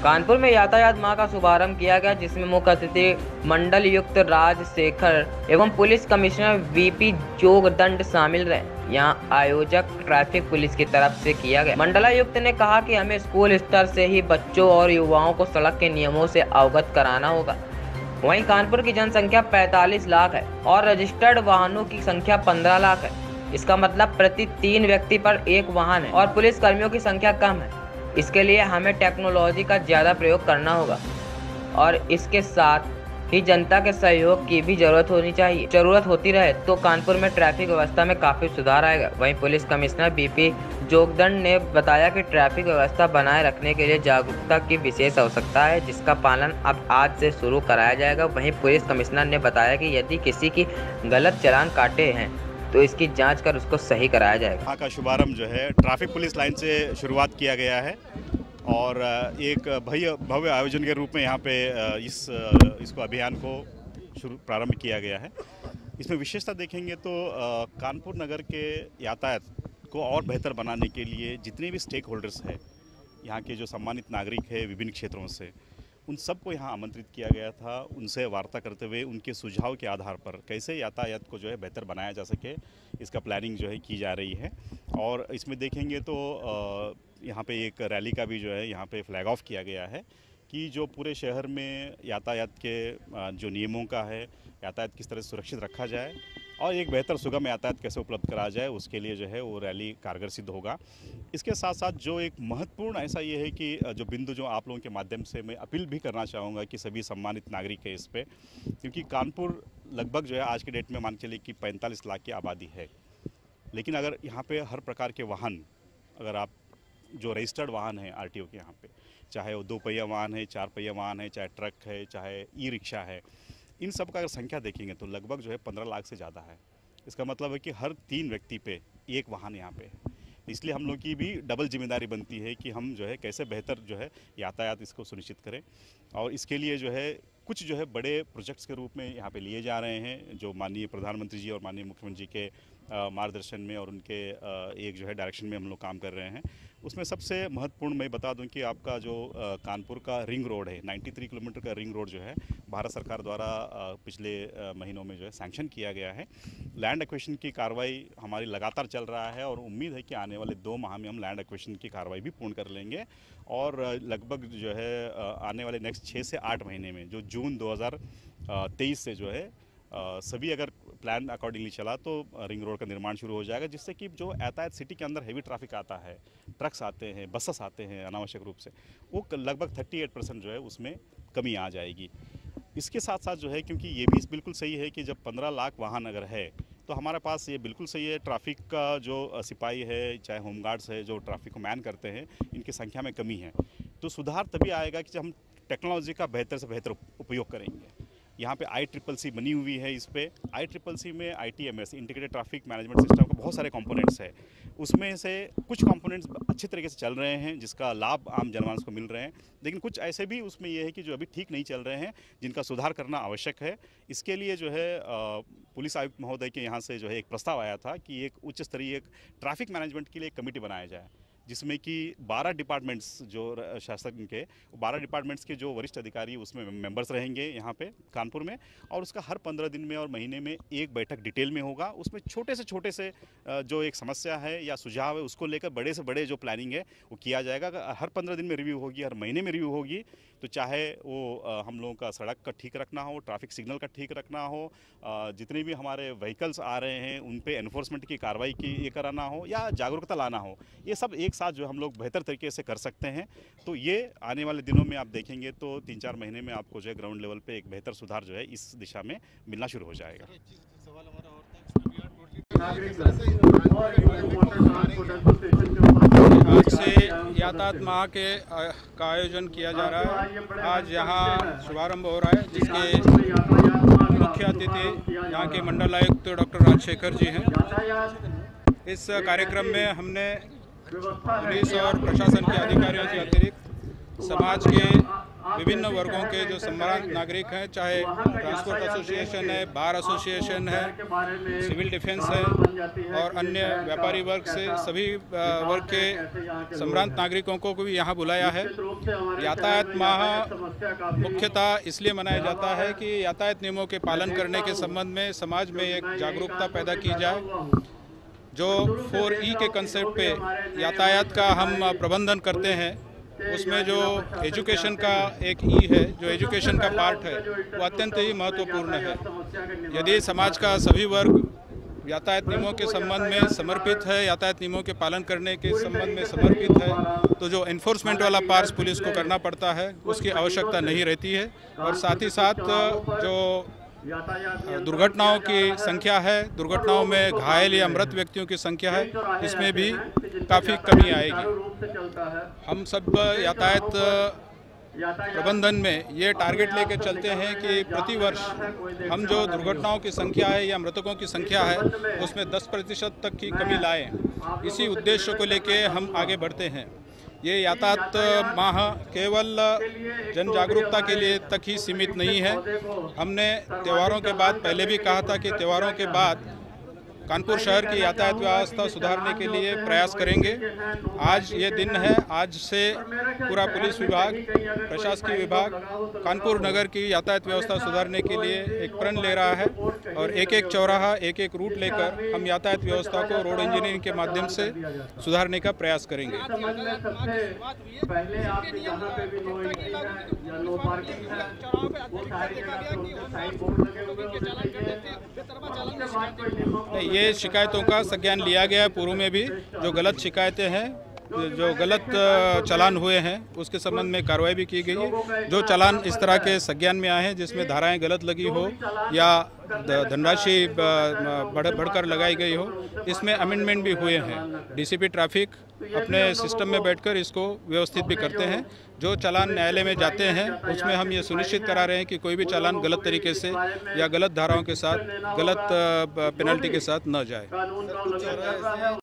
कानपुर में यातायात माह का शुभारंभ किया गया, जिसमें मुख्य अतिथि मंडलायुक्त राजशेखर एवं पुलिस कमिश्नर वीपी जोगदंड शामिल रहे। यहाँ आयोजक ट्रैफिक पुलिस की तरफ से किया गया। मंडलायुक्त ने कहा कि हमें स्कूल स्तर से ही बच्चों और युवाओं को सड़क के नियमों से अवगत कराना होगा। वहीं कानपुर की जनसंख्या 45 लाख है और रजिस्टर्ड वाहनों की संख्या 15 लाख है। इसका मतलब प्रति 3 व्यक्ति पर 1 वाहन है और पुलिस कर्मियों की संख्या कम है। इसके लिए हमें टेक्नोलॉजी का ज़्यादा प्रयोग करना होगा और इसके साथ ही जनता के सहयोग की भी जरूरत होती रहे तो कानपुर में ट्रैफिक व्यवस्था में काफ़ी सुधार आएगा। वहीं पुलिस कमिश्नर बीपी जोगदंड ने बताया कि ट्रैफिक व्यवस्था बनाए रखने के लिए जागरूकता की विशेष आवश्यकता है, जिसका पालन अब आज से शुरू कराया जाएगा। वहीं पुलिस कमिश्नर ने बताया कि यदि किसी की गलत चालान काटे हैं तो इसकी जांच कर उसको सही कराया जाएगा। यहाँ का शुभारंभ जो है ट्रैफिक पुलिस लाइन से शुरुआत किया गया है और एक भव्य आयोजन के रूप में यहाँ पे इसको अभियान को प्रारंभ किया गया है। इसमें विशेषता देखेंगे तो कानपुर नगर के यातायात को और बेहतर बनाने के लिए जितने भी स्टेक होल्डर्स हैं, यहाँ के जो सम्मानित नागरिक हैं विभिन्न क्षेत्रों से, उन सबको यहाँ आमंत्रित किया गया था। उनसे वार्ता करते हुए उनके सुझाव के आधार पर कैसे यातायात को जो है बेहतर बनाया जा सके, इसका प्लानिंग जो है की जा रही है। और इसमें देखेंगे तो यहाँ पे एक रैली का भी जो है यहाँ पे फ्लैग ऑफ किया गया है कि जो पूरे शहर में यातायात के जो नियमों का है, यातायात किस तरह सुरक्षित रखा जाए और एक बेहतर सुगम यातायात कैसे उपलब्ध कराया जाए, उसके लिए जो है वो रैली कारगर सिद्ध होगा। इसके साथ साथ जो एक महत्वपूर्ण ऐसा ये है कि जो बिंदु जो आप लोगों के माध्यम से मैं अपील भी करना चाहूँगा कि सभी सम्मानित नागरिक है इस पर, क्योंकि कानपुर लगभग जो है आज के डेट में मान के चलिए कि 45 लाख की आबादी है, लेकिन अगर यहाँ पे हर प्रकार के वाहन, अगर आप जो रजिस्टर्ड वाहन है आरटीओ के यहाँ पे, चाहे वो 2 पहिया वाहन है, 4 पहिया वाहन है, चाहे ट्रक है, चाहे ई रिक्शा है, इन सब का अगर संख्या देखेंगे तो लगभग जो है 15 लाख से ज़्यादा है। इसका मतलब है कि हर 3 व्यक्ति पे 1 वाहन यहाँ पे है। इसलिए हम लोग की भी डबल जिम्मेदारी बनती है कि हम जो है कैसे बेहतर जो है यातायात इसको सुनिश्चित करें। और इसके लिए जो है कुछ जो है बड़े प्रोजेक्ट्स के रूप में यहाँ पे लिए जा रहे हैं, जो माननीय प्रधानमंत्री जी और माननीय मुख्यमंत्री जी के मार्गदर्शन में और उनके एक जो है डायरेक्शन में हम लोग काम कर रहे हैं। उसमें सबसे महत्वपूर्ण मैं बता दूं कि आपका जो कानपुर का रिंग रोड है, 93 किलोमीटर का रिंग रोड जो है भारत सरकार द्वारा पिछले महीनों में जो है सैंक्शन किया गया है। लैंड एक्विजिशन की कार्रवाई हमारी लगातार चल रहा है और उम्मीद है कि आने वाले 2 माह में हम लैंड एक्विजिशन की कार्रवाई भी पूर्ण कर लेंगे और लगभग जो है आने वाले नेक्स्ट 6 से 8 महीने में, जो जून 2023 से जो है सभी अगर प्लान अकॉर्डिंगली चला तो रिंग रोड का निर्माण शुरू हो जाएगा, जिससे कि जो यातायात सिटी के अंदर हेवी ट्रैफिक आता है, ट्रक्स आते हैं, बसेस आते हैं अनावश्यक रूप से, वो लगभग 38% जो है उसमें कमी आ जाएगी। इसके साथ साथ जो है, क्योंकि ये भी बिल्कुल सही है कि जब 15 लाख वाहन अगर है तो हमारे पास ये बिल्कुल सही है, ट्रैफिक का जो सिपाही है, चाहे होमगार्ड्स है जो ट्रैफिक को मैन करते हैं, इनकी संख्या में कमी है। तो सुधार तभी आएगा कि जब हम टेक्नोलॉजी का बेहतर से बेहतर उपयोग करेंगे। यहाँ पे ICCC बनी हुई है। इस पे ICCC में ITMS integrated traffic management system के बहुत सारे कंपोनेंट्स है। उसमें से कुछ कंपोनेंट्स अच्छे तरीके से चल रहे हैं, जिसका लाभ आम जनमानस को मिल रहे हैं, लेकिन कुछ ऐसे भी उसमें ये है कि जो अभी ठीक नहीं चल रहे हैं, जिनका सुधार करना आवश्यक है। इसके लिए जो है पुलिस आयुक्त महोदय के यहाँ से जो है एक प्रस्ताव आया था कि एक उच्च स्तरीय ट्रैफिक मैनेजमेंट के लिए एक कमेटी बनाया जाए, जिसमें कि 12 डिपार्टमेंट्स जो शासन के 12 डिपार्टमेंट्स के जो वरिष्ठ अधिकारी उसमें मेंबर्स रहेंगे यहाँ पे कानपुर में, और उसका हर 15 दिन में और महीने में एक बैठक डिटेल में होगा। उसमें छोटे से जो एक समस्या है या सुझाव है उसको लेकर बड़े से बड़े जो प्लानिंग है वो किया जाएगा। हर 15 दिन में रिव्यू होगी, हर महीने में रिव्यू होगी। तो चाहे वो हम लोगों का सड़क का ठीक रखना हो, ट्रैफिक सिग्नल का ठीक रखना हो, जितने भी हमारे व्हीकल्स आ रहे हैं उन पे एनफोर्समेंट की कार्रवाई की ये कराना हो या जागरूकता लाना हो, ये सब एक साथ जो हम लोग बेहतर तरीके से कर सकते हैं। तो ये आने वाले दिनों में आप देखेंगे तो 3-4 महीने में आपको जो है ग्राउंड लेवल पे एक बेहतर सुधार जो है इस दिशा में मिलना शुरू हो जाएगा। आज से यातायात माह का आयोजन किया जा रहा है। आज यहाँ शुभारंभ हो रहा है, जिसके मुख्य अतिथि यहाँ के मंडलायुक्त डॉक्टर राजशेखर जी हैं। इस कार्यक्रम में हमने पुलिस और प्रशासन के अधिकारियों के अतिरिक्त समाज के विभिन्न वर्गों के जो सम्मानित नागरिक हैं, चाहे ट्रांसपोर्ट एसोसिएशन है, बार एसोसिएशन है, सिविल डिफेंस है और अन्य व्यापारी वर्ग से सभी वर्ग के सम्मानित नागरिकों को भी यहाँ बुलाया है। यातायात माह मुख्यतः इसलिए मनाया जाता है कि यातायात नियमों के पालन करने के संबंध में समाज में एक जागरूकता पैदा की जाए। जो 4E के कंसेप्ट पे यातायात का हम प्रबंधन करते हैं, उसमें जो एजुकेशन का एक ई है, जो एजुकेशन का पार्ट है, वो अत्यंत ही महत्वपूर्ण है। यदि समाज का सभी वर्ग यातायात नियमों के संबंध में समर्पित है, यातायात नियमों के पालन करने के संबंध में समर्पित है, तो जो एनफोर्समेंट वाला पार्ट पुलिस को करना पड़ता है उसकी आवश्यकता नहीं रहती है। और साथ ही साथ जो दुर्घटनाओं की संख्या है, दुर्घटनाओं में घायल या मृत व्यक्तियों की संख्या है, इसमें भी काफ़ी कमी आएगी। हम सब यातायात प्रबंधन में ये टारगेट लेकर चलते हैं कि प्रति वर्ष हम जो दुर्घटनाओं की संख्या है या मृतकों की संख्या है उसमें 10% तक की कमी लाएं। इसी उद्देश्य को लेकर हम आगे बढ़ते हैं। ये यातायात माह केवल जन जागरूकता के लिए तक ही सीमित नहीं है। हमने त्योहारों के बाद पहले भी कहा था कि त्योहारों के बाद कानपुर शहर की यातायात व्यवस्था सुधारने के लिए प्रयास करेंगे। आज ये दिन है, आज से पूरा पुलिस विभाग, प्रशासकीय विभाग कानपुर नगर की यातायात व्यवस्था सुधारने के लिए एक प्रण ले रहा है और एक एक चौराहा, एक एक रूट लेकर हम यातायात व्यवस्था को रोड इंजीनियरिंग के माध्यम से सुधारने का प्रयास करेंगे। ये शिकायतों का संज्ञान लिया गया है। पूर्व में भी जो गलत शिकायतें हैं, जो गलत चालान हुए हैं, उसके संबंध में कार्रवाई भी की गई है। जो चालान इस तरह के संज्ञान में आए हैं जिसमें धाराएं गलत लगी हो या धनराशि बढ़कर लगाई गई हो, इसमें अमेंडमेंट भी हुए हैं। डीसीपी ट्रैफिक अपने सिस्टम में बैठकर इसको व्यवस्थित भी करते हैं। जो चालान न्यायालय में जाते हैं उसमें हम ये सुनिश्चित करा रहे हैं कि कोई भी चालान गलत तरीके से या गलत धाराओं के साथ, गलत पेनल्टी के साथ न जाए।